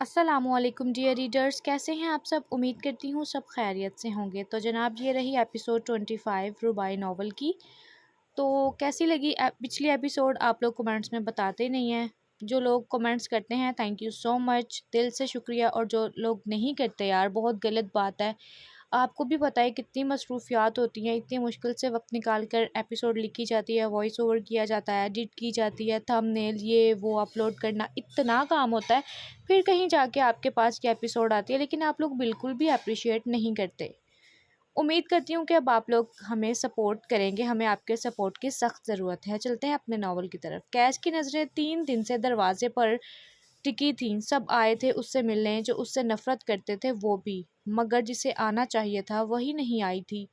السلام علیکم dear readers, کیسے ہیں آپ سب؟ امید کرتی ہوں سب خیریت سے ہوں گے۔ تو جناب یہ رہی ایپیسوڈ 25 رباعی ناول کی۔ تو کیسی لگی پچھلی ایپیسوڈ؟ آپ لوگ کمنٹس میں بتاتے نہیں ہیں۔ جو لوگ کمنٹس کرتے ہیں تھینک یو سو مچ، دل سے شکریہ، اور جو لوگ نہیں کرتے یار بہت غلط بات ہے۔ آپ کو بھی پتہ ہے کتنی مصروفیات ہوتی ہیں، اتنی مشکل سے وقت نکال کر ایپیسوڈ لکھی جاتی ہے، وائس اوور کیا جاتا ہے، ایڈٹ کی جاتی ہے، تھم نیل یہ وہ اپلوڈ کرنا، اتنا کام ہوتا ہے، پھر کہیں جا کے آپ کے پاس یہ ایپیسوڈ آتی ہے، لیکن آپ لوگ بالکل بھی اپریشیٹ نہیں کرتے۔ امید کرتی ہوں کہ اب آپ لوگ ہمیں سپورٹ کریں گے، ہمیں آپ کے سپورٹ کی سخت ضرورت ہے۔ چلتے ہیں اپنے ناول کی طرف۔ کیش کی نظریں 3 دن سے دروازے پر ٹکی تھیں، سب آئے تھے اس سے ملنے، جو اس سے نفرت کرتے تھے وہ بھی، مگر جسے آنا چاہیے تھا وہی نہیں آئی تھی۔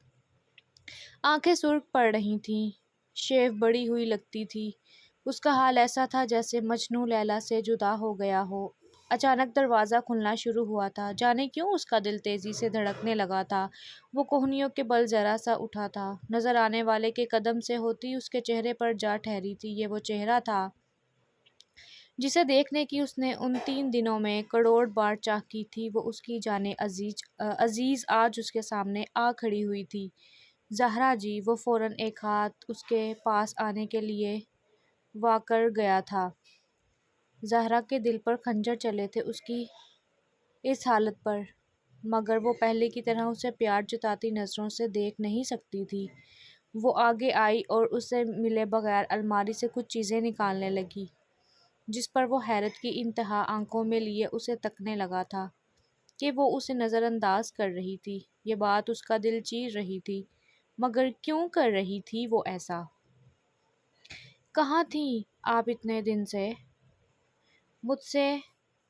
آنکھیں سرخ پڑ رہی تھیں، شیو بڑی ہوئی لگتی تھی، اس کا حال ایسا تھا جیسے مجنوں لیلا سے جدا ہو گیا ہو۔ اچانک دروازہ کھلنا شروع ہوا تھا، جانے کیوں اس کا دل تیزی سے دھڑکنے لگا تھا، وہ کوہنیوں کے بل ذرا سا اٹھا تھا، نظر آنے والے کے قدم سے ہوتی اس کے چہرے پر جا ٹھہری تھی۔ یہ وہ چہرہ تھا جسے دیکھنے کی اس نے ان 3 دنوں میں کروڑ بار چاہ کی تھی، وہ اس کی جان عزیز آج اس کے سامنے آ کھڑی ہوئی تھی۔ زہرا جی! وہ فوراً ایک ہاتھ اس کے پاس آنے کے لیے واکر گیا تھا۔ زہرا کے دل پر خنجر چلے تھے اس کی اس حالت پر، مگر وہ پہلے کی طرح اسے پیار جتاتی نظروں سے دیکھ نہیں سکتی تھی۔ وہ آگے آئی اور اس سے ملے بغیر الماری سے کچھ چیزیں نکالنے لگی، جس پر وہ حیرت کی انتہا آنکھوں میں لیے اسے تکنے لگا تھا کہ وہ اسے نظر انداز کر رہی تھی۔ یہ بات اس کا دل چیر رہی تھی، مگر کیوں کر رہی تھی وہ ایسا؟ کہاں تھیں آپ اتنے دن سے؟ مجھ سے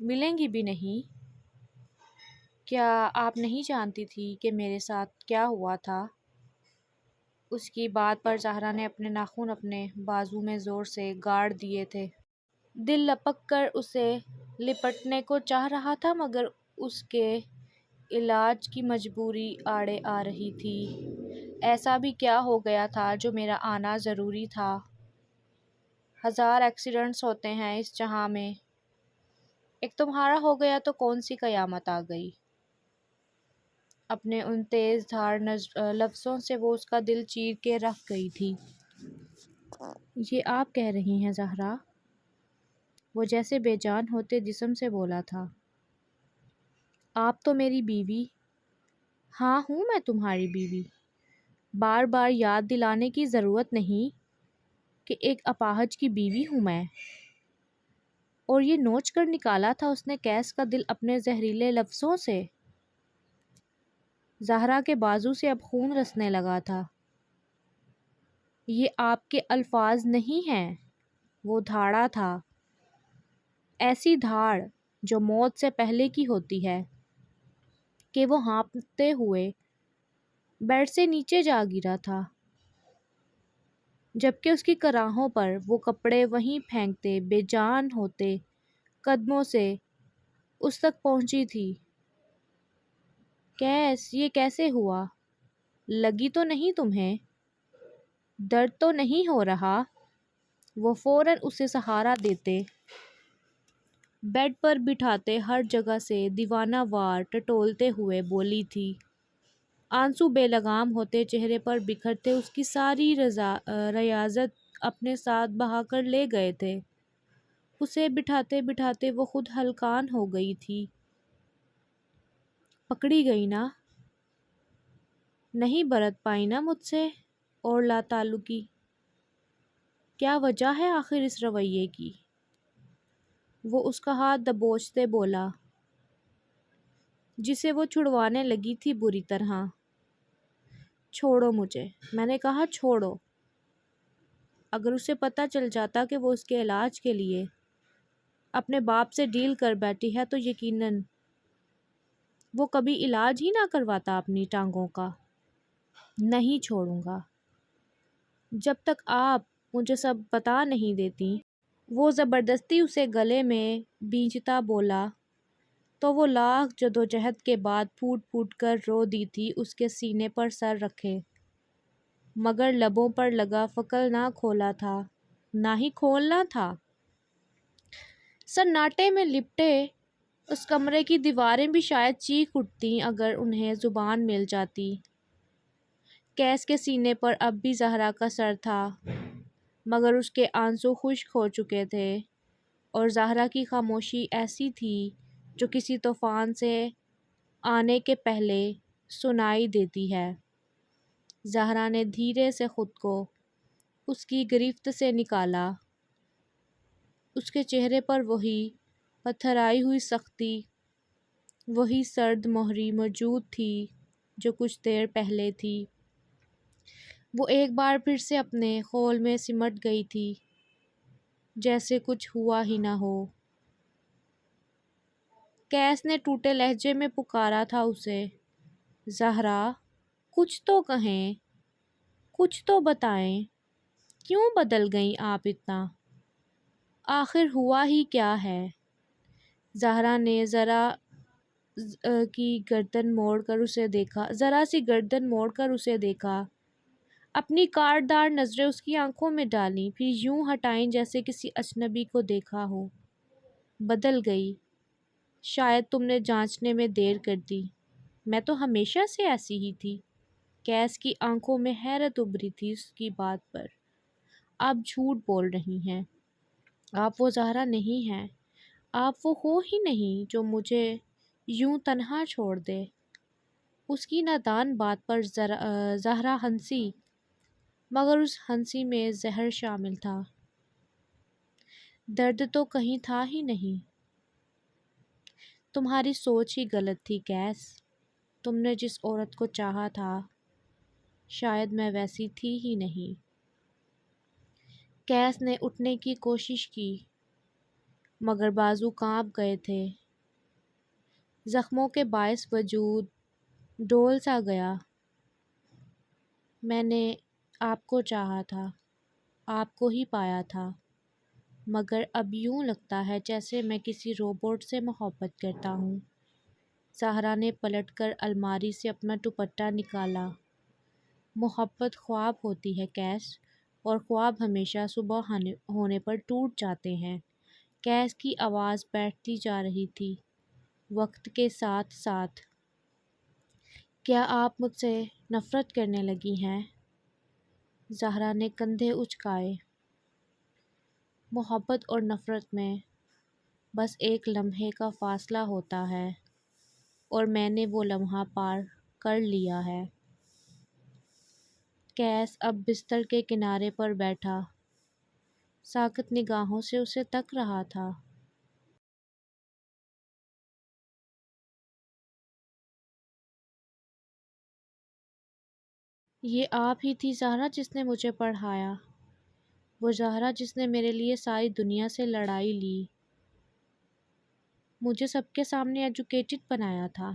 ملیں گی بھی نہیں؟ کیا آپ نہیں جانتی تھی کہ میرے ساتھ کیا ہوا تھا؟ اس کی بات پر زہرا نے اپنے ناخن اپنے بازو میں زور سے گاڑ دیے تھے۔ دل لپک کر اسے لپٹنے کو چاہ رہا تھا، مگر اس کے علاج کی مجبوری آڑے آ رہی تھی۔ ایسا بھی کیا ہو گیا تھا جو میرا آنا ضروری تھا؟ 1000 ایکسیڈنٹس ہوتے ہیں اس جہاں میں، ایک تمہارا ہو گیا تو کون سی قیامت آ گئی؟ اپنے ان تیز دھار لفظوں سے وہ اس کا دل چیر کے رکھ گئی تھی۔ یہ آپ کہہ رہی ہیں زہرا؟ وہ جیسے بے جان ہوتے جسم سے بولا تھا۔ آپ تو میری بیوی؟ ہاں ہوں میں تمہاری بیوی۔ بار بار یاد دلانے کی ضرورت نہیں کہ ایک اپاہج کی بیوی ہوں میں۔ اور یہ نوچ کر نکالا تھا اس نے کیس کا دل اپنے زہریلے لفظوں سے۔ زہرا کے بازو سے اب خون رسنے لگا تھا۔ یہ آپ کے الفاظ نہیں ہیں، وہ دھاڑا تھا، ایسی دھاڑ جو موت سے پہلے کی ہوتی ہے کہ وہ ہانپتے ہوئے بیڈ سے نیچے جا گرا تھا، جبکہ اس کی کراہوں پر وہ کپڑے وہیں پھینکتے بے جان ہوتے قدموں سے اس تک پہنچی تھی۔ کیس یہ کیسے ہوا؟ لگی تو نہیں تمہیں؟ درد تو نہیں ہو رہا؟ وہ فوراً اسے سہارا دیتے، بیڈ پر بٹھاتے، ہر جگہ سے دیوانہ وار ٹٹولتے ہوئے بولی تھی۔ آنسو بے لگام ہوتے چہرے پر بکھرتے اس کی ساری ریاضت اپنے ساتھ بہا کر لے گئے تھے۔ اسے بٹھاتے بٹھاتے وہ خود ہلکان ہو گئی تھی۔ پکڑی گئی نا؟ نہیں برت پائی نا مجھ سے اور لا تعلقی؟ کیا وجہ ہے آخر اس رویے کی؟ وہ اس کا ہاتھ دبوچتے بولا، جسے وہ چھڑوانے لگی تھی بری طرح۔ چھوڑو مجھے، میں نے کہا چھوڑو۔ اگر اسے پتہ چل جاتا کہ وہ اس کے علاج کے لیے اپنے باپ سے ڈیل کر بیٹھی ہے تو یقیناً وہ کبھی علاج ہی نہ کرواتا اپنی ٹانگوں کا۔ نہیں چھوڑوں گا جب تک آپ مجھے سب بتا نہیں دیتی۔ وہ زبردستی اسے گلے میں بھینچتا بولا تو وہ لاکھ جدوجہد کے بعد پھوٹ پھوٹ کر رو دی تھی، اس کے سینے پر سر رکھے، مگر لبوں پر لگا فکل نہ کھولا تھا، نہ ہی کھولنا تھا۔ سناٹے میں لپٹے اس کمرے کی دیواریں بھی شاید چیخ اٹھتیں اگر انہیں زبان مل جاتی۔ کیس کے سینے پر اب بھی زہرا کا سر تھا، مگر اس کے آنسو خشک ہو چکے تھے، اور زہرا کی خاموشی ایسی تھی جو کسی طوفان سے آنے کے پہلے سنائی دیتی ہے۔ زہرا نے دھیرے سے خود کو اس کی گرفت سے نکالا۔ اس کے چہرے پر وہی پتھرائی ہوئی سختی، وہی سرد مہری موجود تھی جو کچھ دیر پہلے تھی۔ وہ ایک بار پھر سے اپنے خول میں سمٹ گئی تھی، جیسے کچھ ہوا ہی نہ ہو۔ کیس نے ٹوٹے لہجے میں پکارا تھا اسے، زہرا، کچھ تو کہیں، کچھ تو بتائیں، کیوں بدل گئیں آپ اتنا؟ آخر ہوا ہی کیا ہے؟ زہرا نے ذرا سی گردن موڑ کر اسے دیکھا، اپنی کاٹدار نظریں اس کی آنکھوں میں ڈالیں، پھر یوں ہٹائیں جیسے کسی اجنبی کو دیکھا ہو۔ بدل گئی؟ شاید تم نے جانچنے میں دیر کر دی۔ میں تو ہمیشہ سے ایسی ہی تھی۔ کیس کی آنکھوں میں حیرت ابھری تھی اس کی بات پر۔ آپ جھوٹ بول رہی ہیں، آپ وہ زہرا نہیں ہیں، آپ وہ ہو ہی نہیں جو مجھے یوں تنہا چھوڑ دے۔ اس کی نادان بات پر زہرا ہنسی، مگر اس ہنسی میں زہر شامل تھا۔ درد تو کہیں تھا ہی نہیں۔ تمہاری سوچ ہی غلط تھی کیس۔ تم نے جس عورت کو چاہا تھا، شاید میں ویسی تھی ہی نہیں۔ کیس نے اٹھنے کی کوشش کی، مگر بازو کانپ گئے تھے۔ زخموں کے باعث وجود ڈول سا گیا۔ میں نے آپ کو چاہا تھا، آپ کو ہی پایا تھا، مگر اب یوں لگتا ہے جیسے میں کسی روبوٹ سے محبت کرتا ہوں۔ زہرا نے پلٹ کر الماری سے اپنا دوپٹہ نکالا۔ محبت خواب ہوتی ہے کیس، اور خواب ہمیشہ صبح ہونے پر ٹوٹ جاتے ہیں۔ کیس کی آواز بیٹھتی جا رہی تھی وقت کے ساتھ ساتھ۔ کیا آپ مجھ سے نفرت کرنے لگی ہیں؟ زہرا نے کندھے اچکائے۔ محبت اور نفرت میں بس ایک لمحے کا فاصلہ ہوتا ہے، اور میں نے وہ لمحہ پار کر لیا ہے۔ کیس اب بستر کے کنارے پر بیٹھا، ساکت نگاہوں سے اسے تک رہا تھا۔ یہ آپ ہی تھی زہرا جس نے مجھے پڑھایا، وہ زہرا جس نے میرے لیے ساری دنیا سے لڑائی لی، مجھے سب کے سامنے ایجوکیٹڈ بنایا تھا۔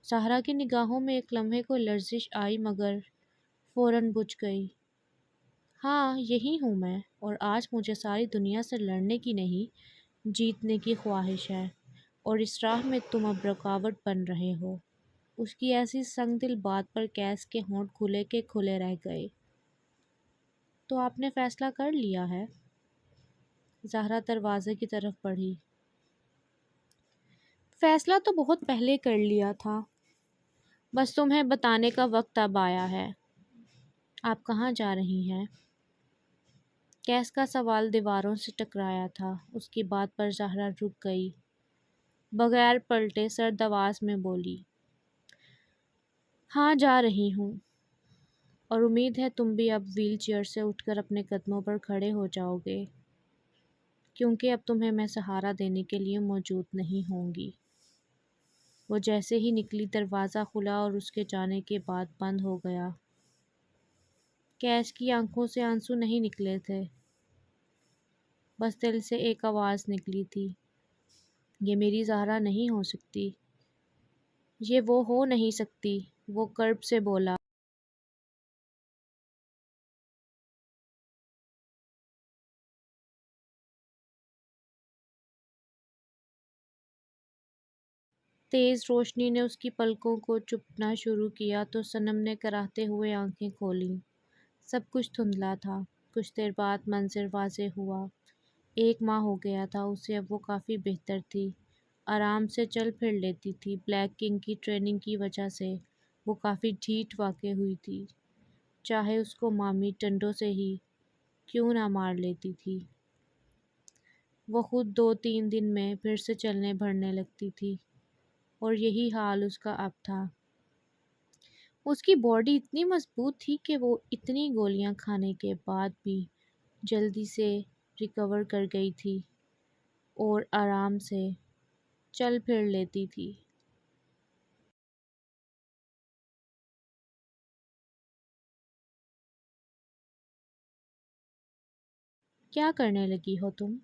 زہرا کی نگاہوں میں ایک لمحے کو لرزش آئی، مگر فوراً بجھ گئی۔ ہاں، یہی ہوں میں، اور آج مجھے ساری دنیا سے لڑنے کی نہیں، جیتنے کی خواہش ہے، اور اس راہ میں تم اب رکاوٹ بن رہے ہو۔ اس کی ایسی سنگ دل بات پر کیس کے ہونٹ کھلے کے کھلے رہ گئے۔ تو آپ نے فیصلہ کر لیا ہے؟ زہرا دروازے کی طرف بڑھی۔ فیصلہ تو بہت پہلے کر لیا تھا، بس تمہیں بتانے کا وقت اب آیا ہے۔ آپ کہاں جا رہی ہیں؟ کیس کا سوال دیواروں سے ٹکرایا تھا۔ اس کی بات پر زہرا رک گئی، بغیر پلٹے سرد آواز میں بولی، ہاں جا رہی ہوں، اور امید ہے تم بھی اب ویل چیئر سے اٹھ کر اپنے قدموں پر کھڑے ہو جاؤ گے، کیونکہ اب تمہیں میں سہارا دینے کے لیے موجود نہیں ہوں گی۔ وہ جیسے ہی نکلی دروازہ کھلا اور اس کے جانے کے بعد بند ہو گیا۔ کیس کی آنکھوں سے آنسو نہیں نکلے تھے، بس دل سے ایک آواز نکلی تھی، یہ میری زہرا نہیں ہو سکتی، یہ وہ ہو نہیں سکتی۔ وہ کرب سے بولا، تیز روشنی نے اس کی پلکوں کو چپنا شروع کیا تو صنم نے کراہتے ہوئے آنکھیں کھولیں۔ سب کچھ دھندلا تھا۔ کچھ دیر بعد منظر واضح ہوا۔ 1 ماہ ہو گیا تھا اسے، اب وہ کافی بہتر تھی، آرام سے چل پھر لیتی تھی۔ بلیک کنگ کی ٹریننگ کی وجہ سے وہ کافی ڈھیٹ واقع ہوئی تھی، چاہے اس کو مامی ٹنڈوں سے ہی کیوں نہ مار لیتی تھی۔ وہ خود 2-3 دن میں پھر سے چلنے بھرنے لگتی تھی، اور یہی حال اس کا اب تھا۔ اس کی باڈی اتنی مضبوط تھی کہ وہ اتنی گولیاں کھانے کے بعد بھی جلدی سے ریکور کر گئی تھی اور آرام سے چل پھر لیتی تھی۔ کیا کرنے لگی ہو تم؟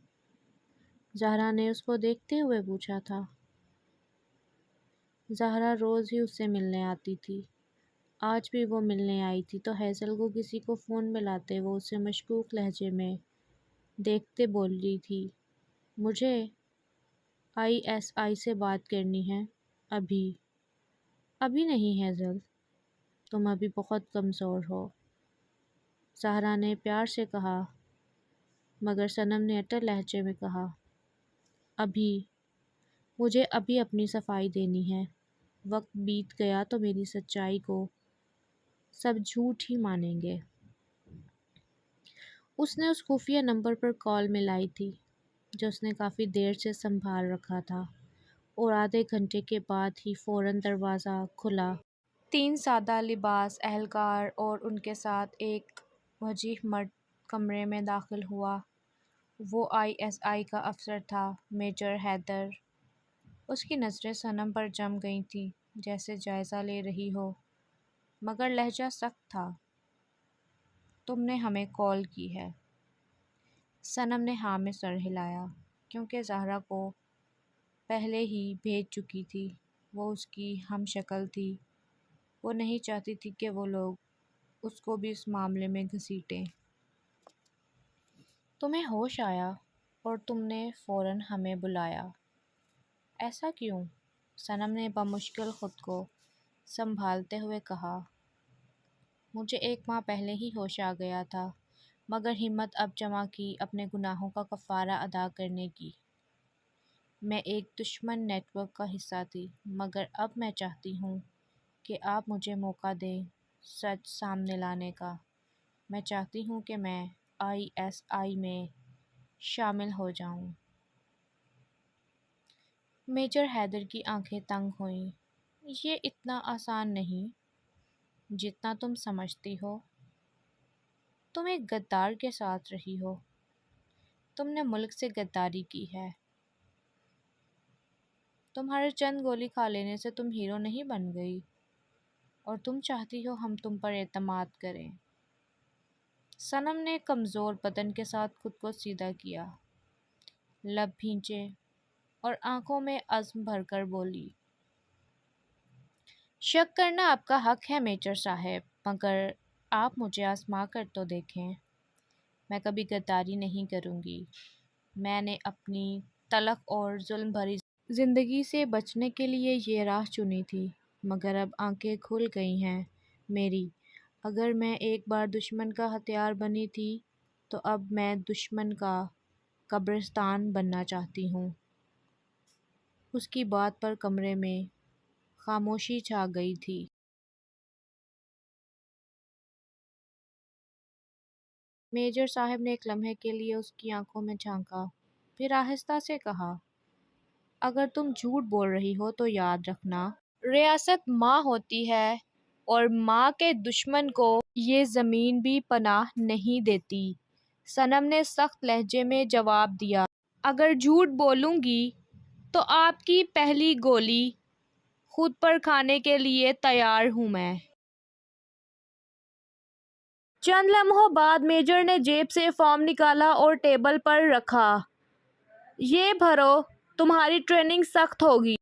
زہرا نے اس کو دیکھتے ہوئے پوچھا تھا۔ زہرا روز ہی اس سے ملنے آتی تھی، آج بھی وہ ملنے آئی تھی تو ہیزل کو کسی کو فون ملاتے وہ اسے مشکوک لہجے میں دیکھتے بول رہی تھی، مجھے ISI سے بات کرنی ہے، ابھی۔ ابھی نہیں ہیزل، تم ابھی بہت کمزور ہو، زہرا نے پیار سے کہا، مگر صنم نے اٹل لہجے میں کہا، ابھی، مجھے ابھی اپنی صفائی دینی ہے، وقت بیت گیا تو میری سچائی کو سب جھوٹ ہی مانیں گے۔ اس نے اس خفیہ نمبر پر کال ملائی تھی جو اس نے کافی دیر سے سنبھال رکھا تھا، اور آدھے گھنٹے کے بعد ہی فوراً دروازہ کھلا۔ 3 سادہ لباس اہلکار اور ان کے ساتھ ایک وجیح مرد کمرے میں داخل ہوا۔ وہ ISI کا افسر تھا، میجر حیدر۔ اس کی نظریں صنم پر جم گئی تھیں جیسے جائزہ لے رہی ہو، مگر لہجہ سخت تھا۔ تم نے ہمیں کال کی ہے؟ صنم نے ہاں میں سر ہلایا، کیونکہ زہرا کو پہلے ہی بھیج چکی تھی، وہ اس کی ہم شکل تھی، وہ نہیں چاہتی تھی کہ وہ لوگ اس کو بھی اس معاملے میں گھسیٹیں۔ تمہیں ہوش آیا اور تم نے فوراً ہمیں بلایا، ایسا کیوں؟ صنم نے بمشکل خود کو سنبھالتے ہوئے کہا، مجھے 1 ماہ پہلے ہی ہوش آ گیا تھا، مگر ہمت اب جمع کی اپنے گناہوں کا کفارہ ادا کرنے کی۔ میں ایک دشمن نیٹ ورک کا حصہ تھی، مگر اب میں چاہتی ہوں کہ آپ مجھے موقع دیں سچ سامنے لانے کا۔ میں چاہتی ہوں کہ میں ISI میں شامل ہو جاؤں۔ میجر حیدر کی آنکھیں تنگ ہوئیں۔ یہ اتنا آسان نہیں جتنا تم سمجھتی ہو۔ تم ایک غدار کے ساتھ رہی ہو، تم نے ملک سے غداری کی ہے، تمہارے چند گولی کھا لینے سے تم ہیرو نہیں بن گئی، اور تم چاہتی ہو ہم تم پر اعتماد کریں۔ صنم نے کمزور بدن کے ساتھ خود کو سیدھا کیا، لب بھینچے اور آنکھوں میں عزم بھر کر بولی، شک کرنا آپ کا حق ہے میجر صاحب، مگر آپ مجھے آزما کر تو دیکھیں۔ میں کبھی غداری نہیں کروں گی۔ میں نے اپنی تلخ اور ظلم بھری زندگی سے بچنے کے لیے یہ راہ چنی تھی، مگر اب آنکھیں کھل گئی ہیں میری۔ اگر میں ایک بار دشمن کا ہتھیار بنی تھی تو اب میں دشمن کا قبرستان بننا چاہتی ہوں۔ اس کی بات پر کمرے میں خاموشی چھا گئی تھی۔ میجر صاحب نے ایک لمحے کے لیے اس کی آنکھوں میں جھانکا، پھر آہستہ سے کہا، اگر تم جھوٹ بول رہی ہو تو یاد رکھنا، ریاست ماں ہوتی ہے، اور ماں کے دشمن کو یہ زمین بھی پناہ نہیں دیتی۔ صنم نے سخت لہجے میں جواب دیا، اگر جھوٹ بولوں گی تو آپ کی پہلی گولی خود پر کھانے کے لیے تیار ہوں میں۔ چند لمحوں بعد میجر نے جیب سے فارم نکالا اور ٹیبل پر رکھا، یہ بھرو، تمہاری ٹریننگ سخت ہوگی،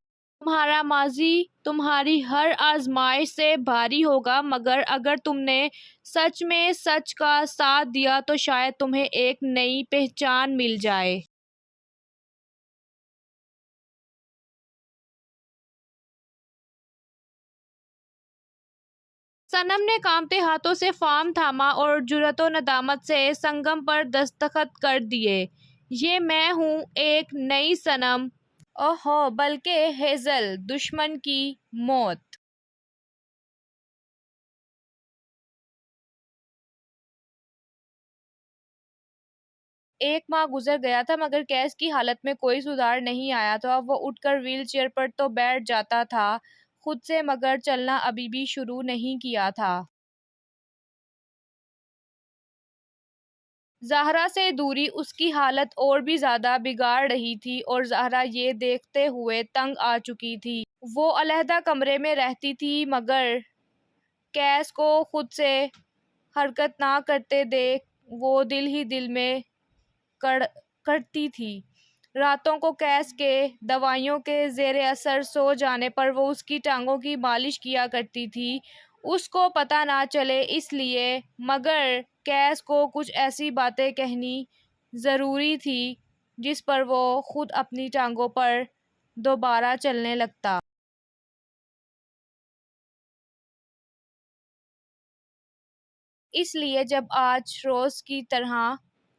تمہارا ماضی تمہاری ہر آزمائش سے بھاری ہوگا، مگر اگر تم نے سچ میں سچ کا ساتھ دیا تو شاید تمہیں ایک نئی پہچان مل جائے۔ صنم نے کانپتے ہاتھوں سے فارم تھاما اور جرات و ندامت سے سنگم پر دستخط کر دیے، یہ میں ہوں ایک نئی صنم، اوہو بلکہ ہیزل دشمن کی موت۔ ایک ماہ گزر گیا تھا مگر کیس کی حالت میں کوئی سدھار نہیں آیا تھا۔ وہ اٹھ کر ویل چیئر پر تو بیٹھ جاتا تھا خود سے، مگر چلنا ابھی بھی شروع نہیں کیا تھا۔ زہرا سے دوری اس کی حالت اور بھی زیادہ بگاڑ رہی تھی، اور زہرا یہ دیکھتے ہوئے تنگ آ چکی تھی۔ وہ علیحدہ کمرے میں رہتی تھی مگر کیس کو خود سے حرکت نہ کرتے دیکھ وہ دل ہی دل میں کڑتی تھی۔ راتوں کو کیس کے دوائیوں کے زیر اثر سو جانے پر وہ اس کی ٹانگوں کی مالش کیا کرتی تھی، اس کو پتہ نہ چلے اس لیے، مگر کیس کو کچھ ایسی باتیں کہنی ضروری تھی جس پر وہ خود اپنی ٹانگوں پر دوبارہ چلنے لگتا۔ اس لیے جب آج روز کی طرح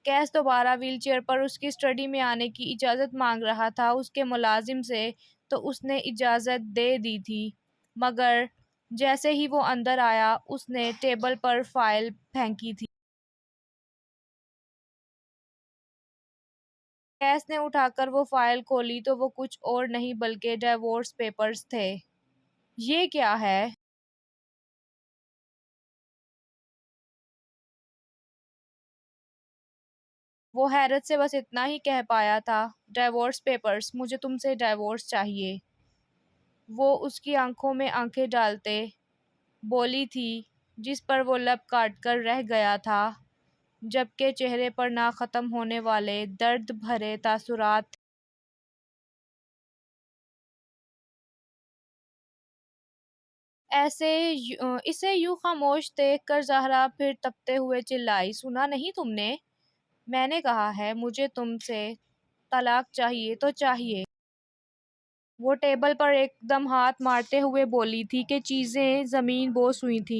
کیس دوبارہ ویل چیئر پر اس کی اسٹڈی میں آنے کی اجازت مانگ رہا تھا اس کے ملازم سے، تو اس نے اجازت دے دی تھی، مگر جیسے ہی وہ اندر آیا اس نے ٹیبل پر فائل پھینکی تھی۔ کیس نے اٹھا کر وہ فائل کھولی تو وہ کچھ اور نہیں بلکہ ڈائیورس پیپرز تھے۔ یہ کیا ہے؟ وہ حیرت سے بس اتنا ہی کہہ پایا تھا، ڈائیورس پیپرز، مجھے تم سے ڈائیورس چاہیے۔ وہ اس کی آنکھوں میں آنکھیں ڈالتے بولی تھی، جس پر وہ لب کاٹ کر رہ گیا تھا، جبکہ چہرے پر نہ ختم ہونے والے درد بھرے تاثرات تھے۔ اسے یوں خاموش دیکھ کر زہرا پھر تپتے ہوئے چلائی، سنا نہیں تم نے؟ میں نے کہا ہے مجھے تم سے طلاق چاہیے تو چاہیے۔ وہ ٹیبل پر ایک دم ہاتھ مارتے ہوئے بولی تھی کہ چیزیں زمین بوس ہوئی تھیں۔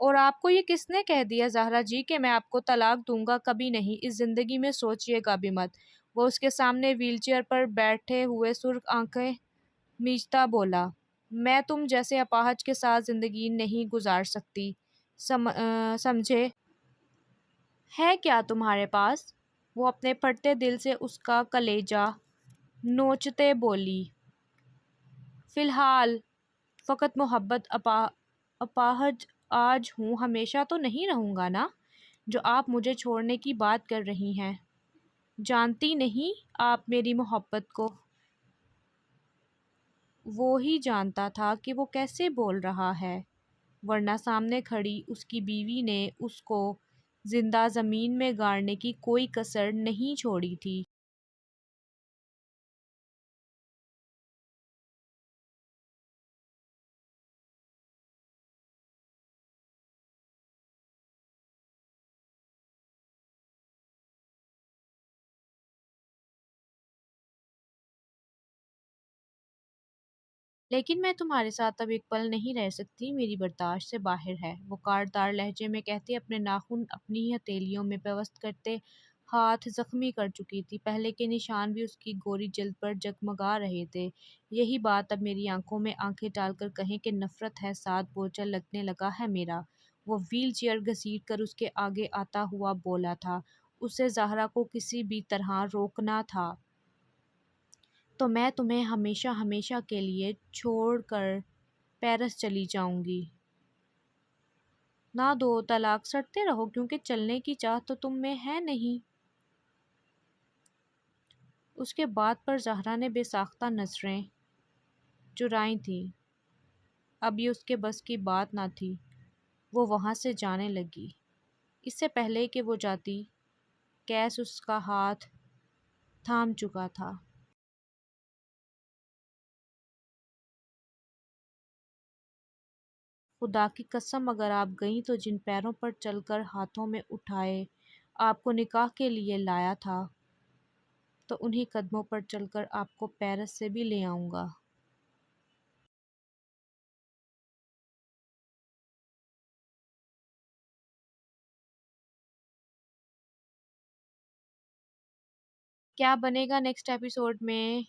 اور آپ کو یہ کس نے کہہ دیا زہرا جی کہ میں آپ کو طلاق دوں گا؟ کبھی نہیں، اس زندگی میں سوچئے گا بھی مت۔ وہ اس کے سامنے ویل چیئر پر بیٹھے ہوئے سرخ آنکھیں میچتا بولا، میں تم جیسے اپاہج کے ساتھ زندگی نہیں گزار سکتی، سمجھے؟ ہے کیا تمہارے پاس؟ وہ اپنے پھٹتے دل سے اس کا کلیجہ نوچتے بولی، فی الحال فقط محبت۔ اپاہج آج ہوں، ہمیشہ تو نہیں رہوں گا نا؟ جو آپ مجھے چھوڑنے کی بات کر رہی ہیں، جانتی نہیں آپ میری محبت کو؟ وہ ہی جانتا تھا کہ وہ کیسے بول رہا ہے، ورنہ سامنے کھڑی اس کی بیوی نے اس کو زندہ زمین میں گاڑنے کی کوئی کسر نہیں چھوڑی تھی۔ لیکن میں تمہارے ساتھ اب ایک پل نہیں رہ سکتی، میری برداشت سے باہر ہے، وہ کاٹدار لہجے میں کہتے اپنے ناخن اپنی ہی ہتھیلیوں میں پیوست کرتے ہاتھ زخمی کر چکی تھی۔ پہلے کے نشان بھی اس کی گوری جلد پر جگمگا رہے تھے۔ یہی بات اب میری آنکھوں میں آنکھیں ڈال کر کہیں کہ نفرت ہے ساتھ بوجھل لگنے لگا ہے میرا۔ وہ ویل چیئر گھسیٹ کر اس کے آگے آتا ہوا بولا تھا، اسے زہرا کو کسی بھی طرح روکنا تھا۔ تو میں تمہیں ہمیشہ ہمیشہ کے لیے چھوڑ کر پیرس چلی جاؤں گی۔ نہ دو طلاق، سڑتے رہو، کیونکہ چلنے کی چاہت تو تم میں ہے نہیں۔ اس کے بات پر زہرا نے بے ساختہ نظریں چرائیں تھیں، اب یہ اس کے بس کی بات نہ تھی۔ وہ وہاں سے جانے لگی۔ اس سے پہلے کہ وہ جاتی، کیس اس کا ہاتھ تھام چکا تھا۔ خدا کی قسم اگر آپ گئیں تو جن پیروں پر چل کر ہاتھوں میں اٹھائے آپ کو نکاح کے لیے لایا تھا، تو انہی قدموں پر چل کر آپ کو پیرس سے بھی لے آؤں گا۔ کیا بنے گا نیکسٹ ایپیسوڈ میں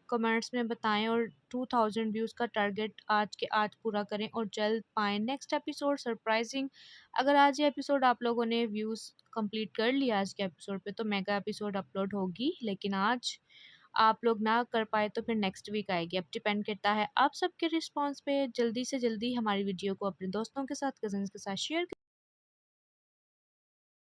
کمنٹس میں بتائیں، اور 2000 ویوز کا ٹارگٹ آج کے آج پورا کریں اور جلد پائیں نیکسٹ ایپیسوڈ سرپرائزنگ۔ اگر آج یہ ایپیسوڈ آپ لوگوں نے ویوز کمپلیٹ کر لیا آج کے ایپیسوڈ پہ تو میگا ایپیسوڈ اپلوڈ ہوگی، لیکن آج آپ لوگ نہ کر پائے تو پھر نیکسٹ ویک آئے گی۔ اب ڈپینڈ کرتا ہے آپ سب کے رسپانس پہ۔ جلدی سے جلدی ہماری ویڈیو کو اپنے دوستوں کے ساتھ، کزنس کے ساتھ شیئر